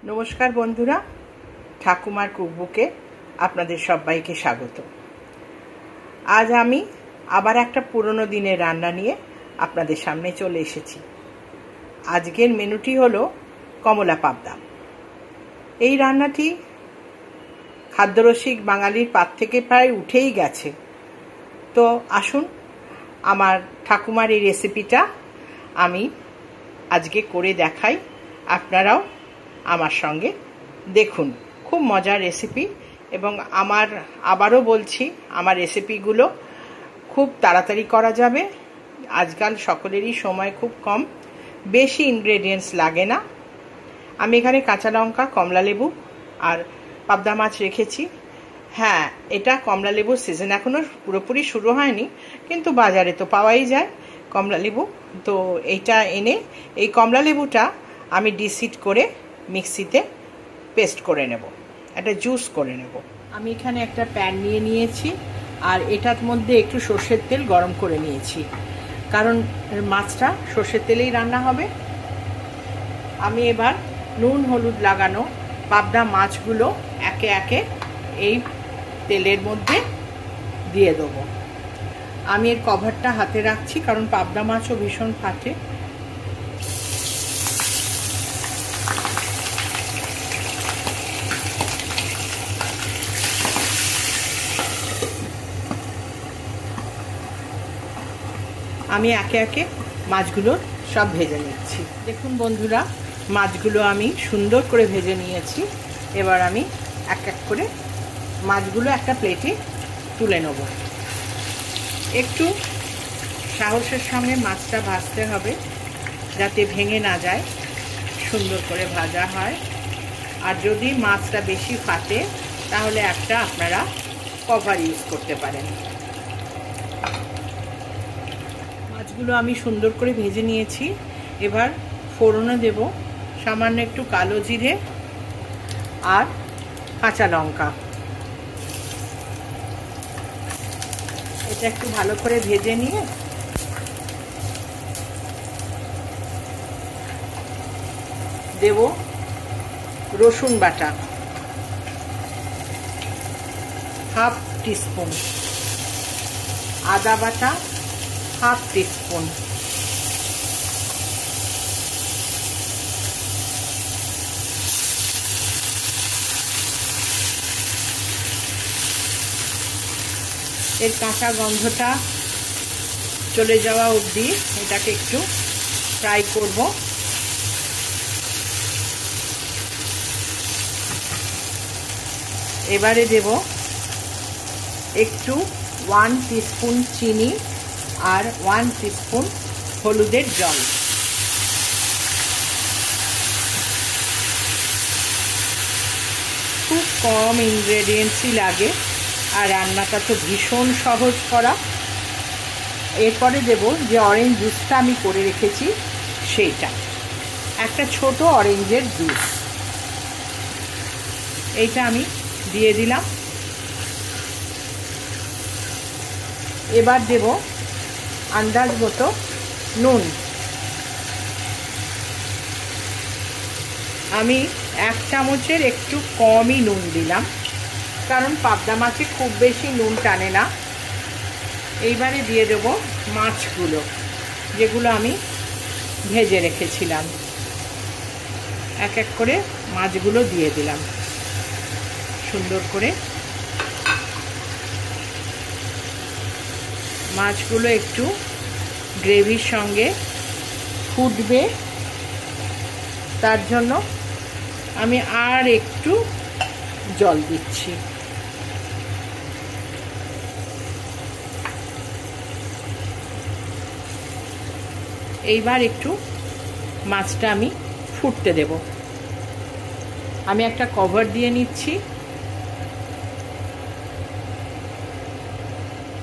नमस्कार बंधुरा ठाकुमार कुकबुके आपनादेर सबाइके स्वागत। आज आमी आबार एकटा पुरानो दिनेर रान्ना निये आपनादेर सामने चले एसेछि। आजकेर मेनुटी हलो कमला पाबदा। এই রান্নাটি খাদ্যরসিক বাঙালির পাত থেকে প্রায় উঠেই গেছে। তো আসুন আমার ঠাকুমার এই রেসিপিটা আমি আজকে করে দেখাই, আপনারাও আমার সঙ্গে দেখুন। খুব মজার রেসিপি এবং আমার আবারও বলছি আমার রেসিপিগুলো খুব তাড়াতাড়ি করা যাবে। আজকাল সকলেরই সময় খুব কম, বেশি ইনগ্রেডিয়েন্টস লাগে না। আমি এখানে কাঁচা লঙ্কা, কমলা লেবু আর পাবদা মাছ রেখেছি। হ্যাঁ, এটা কমলা লেবুর সিজন এখনো পুরোপুরি শুরু হয়নি, কিন্তু বাজারে তো পাওয়াই যায় কমলা লেবু। তো এইটা এনে এই কমলা লেবুটা আমি ডিসিড করে মিক্সিতে পেস্ট করে নেব, একটা জুস করে নেব। আমি এখানে একটা প্যান নিয়ে নিয়েছি আর এটার মধ্যে একটু সর্ষের তেল গরম করে নিয়েছি, কারণ মাছটা সর্ষের তেলেই রান্না হবে। আমি এবার নুন হলুদ লাগানো পাবদা মাছগুলো একে একে এই তেলের মধ্যে দিয়ে দেবো। আমি এর কভারটা হাতে রাখছি, কারণ পাবদা মাছও ভীষণ ফাটে। আমি একে একে মাছগুলো সব ভেজে নিচ্ছি। দেখুন বন্ধুরা, মাছগুলো আমি সুন্দর করে ভেজে নিয়েছি। এবার আমি এক এক করে মাছগুলো একটা প্লেটে তুলে নেব। একটু সাহসের সঙ্গে মাছটা ভাজতে হবে, যাতে ভেঙে না যায়, সুন্দর করে ভাজা হয়। আর যদি মাছটা বেশি ফাটে তাহলে একটা আপনারা কভার ইউজ করতে পারেন। মাছগুলো আমি সুন্দর করে ভেজে নিয়েছি। এবার ফোড়নে দেব সামান্য একটু কালো জিরে আর কাঁচা লঙ্কা। এটা একটু ভালো করে ভেজে নিয়ে দেব রসুন বাটা হাফ টিস্পুন, আদা বাটা হাফ টিস্পুন, এর কাঁচা গন্ধটা চলে যাওয়া অবধি এটাকে একটু ফ্রাই করব। এবারে দেব একটু 1 টিস্পুন চিনি আর 1 টিস্পুন হলুদের জল। খুব কম ইনগ্রেডিয়েন্টসই লাগে আর রান্নাটা তো ভীষণ সহজ করা। এরপরে দেব যে অরেঞ্জ জুসটা আমি করে রেখেছি, সেইটা একটা ছোট অরেঞ্জের জুস, এইটা আমি দিয়ে দিলাম। এবার দেব আন্দাজ মতো নুন। আমি 1 চামচের একটু কমই নুন দিলাম, কারণ পাবদা মাছে খুব বেশি নুন টানে না। এইবারে দিয়ে দেব মাছগুলো, যেগুলো আমি ভেজে রেখেছিলাম। এক এক করে মাছগুলো দিয়ে দিলাম। সুন্দর করে মাছগুলো একটু গ্রেভির সঙ্গে ফুটবে, তার জন্য আমি আর একটু জল দিচ্ছি। এইবার একটু মাছটা আমি ফুটতে দেব। আমি একটা কভার দিয়ে নিচ্ছি।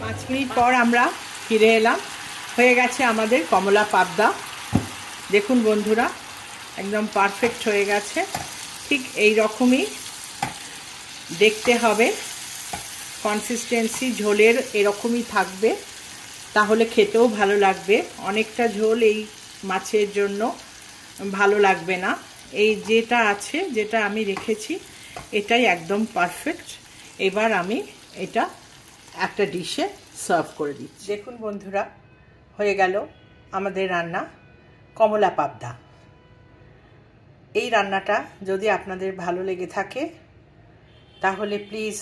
5 মিনিট পর আমরা ফিরে এলাম। হয়ে গেছে আমাদের কমলা পাবদা। দেখুন বন্ধুরা, একদম পারফেক্ট হয়ে গেছে। ঠিক এই রকমই দেখতে হবে, কনসিস্টেন্সি ঝোলের এরকমই থাকবে, তাহলে খেতেও ভালো লাগবে। অনেকটা ঝোল এই মাছের জন্য ভালো লাগবে না, এই যেটা আছে, যেটা আমি রেখেছি, এটাই একদম পারফেক্ট। এবার আমি এটা একটা ডিশে সার্ভ করে দিচ্ছি। দেখুন বন্ধুরা, হয়ে গেল আমাদের রান্না কমলা পাবদা। এই রান্নাটা যদি আপনাদের ভালো লেগে থাকে তাহলে প্লিজ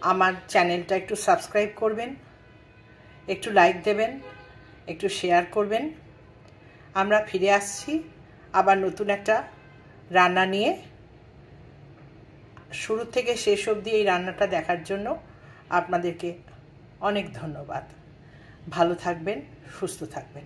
আমার চ্যানেলটা একটু সাবস্ক্রাইব করবেন, একটু লাইক দেবেন, একটু শেয়ার করবেন। আমরা ফিরে আসছি আবার নতুন একটা রান্না নিয়ে। শুরু থেকে শেষ অবধি এই রান্নাটা দেখার জন্য আপনাদেরকে অনেক ধন্যবাদ। ভালো থাকবেন, সুস্থ থাকবেন।